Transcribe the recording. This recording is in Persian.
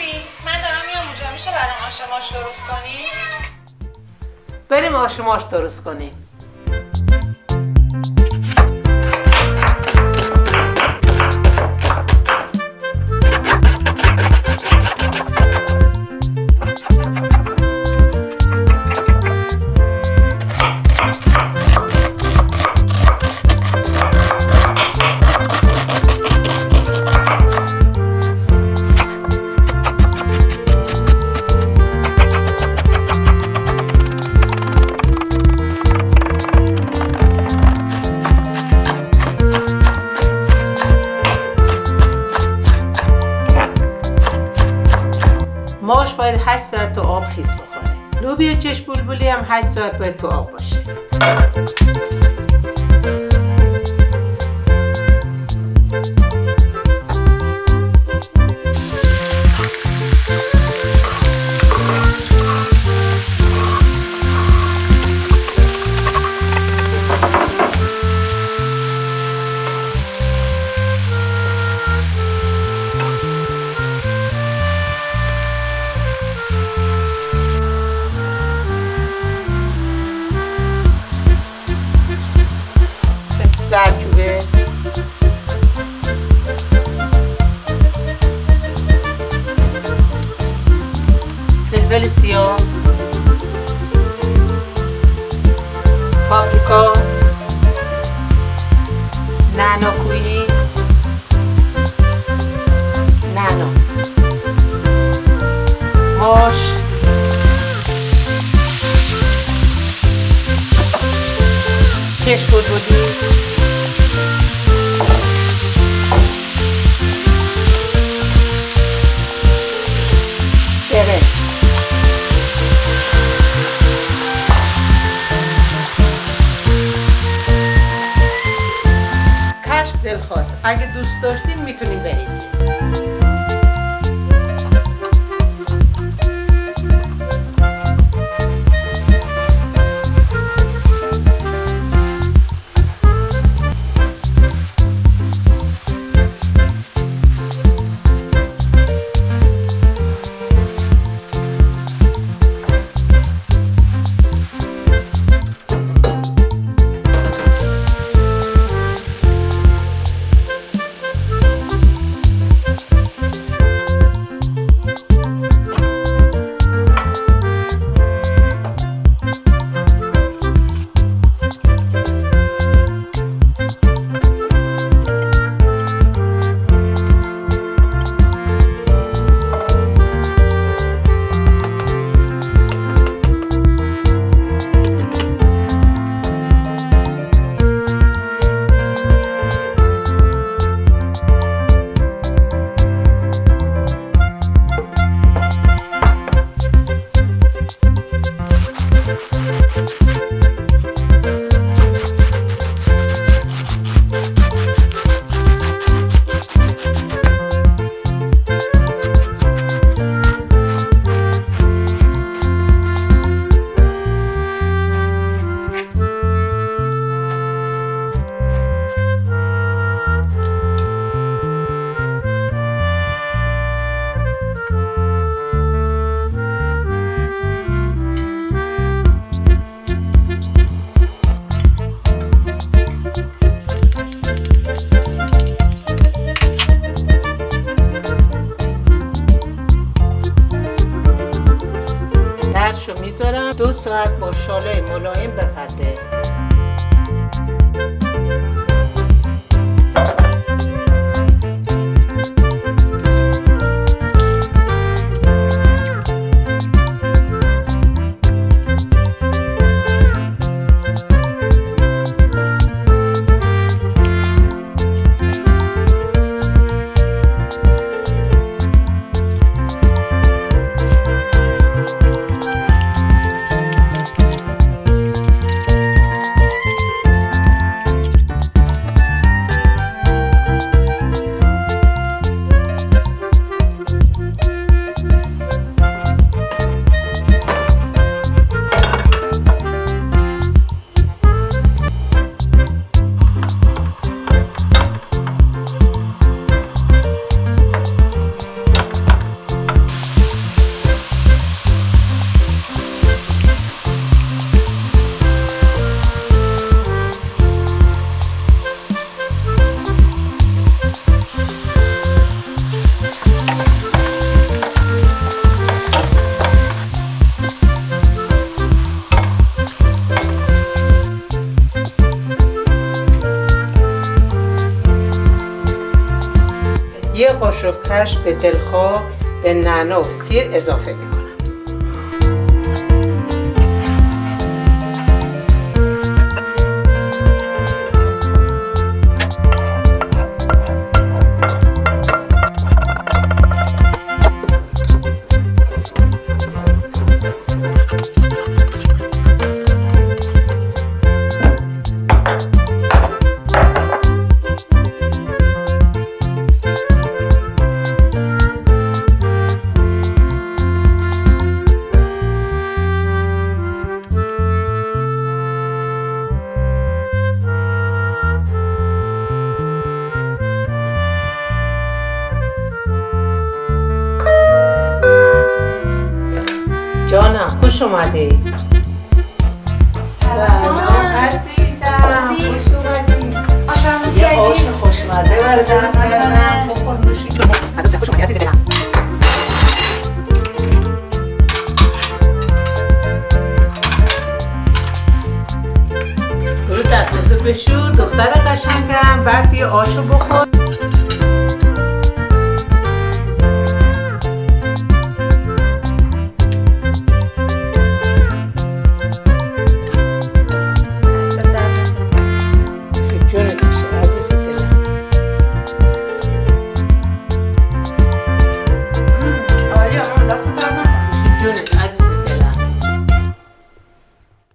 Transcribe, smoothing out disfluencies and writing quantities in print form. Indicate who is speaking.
Speaker 1: خوبی؟ من دارم میام اونجا، میشه برام آش درست کنی؟
Speaker 2: بریم آش درست کنیم. ماش باید 8 ساعت تو آب خیس بخوره. لوبیا چشم بلبلی هم 8 ساعت باید تو آب باشه. زردچوبه، فلفل سیاه، پاپریکا، نعناکویی، نعنا، ماش، چشم بلبلی، کشک دلخواست. اگه دوست داشتین میتونیم بریزیم. درشو میذارم 2 ساعت با شاله ملایم بپزه. یه قاشق به دلخواه به نعنا و سیر اضافه میکنم. جانم خوش اومدی. سلام عزیزم، خوش اومدی. یه آش خوشمزه برای درست کردم. بخور نوشی. خوش اومدی عزیزم. برو دستتو بشور دختر قشنگم، بعد بیا آشو بخور.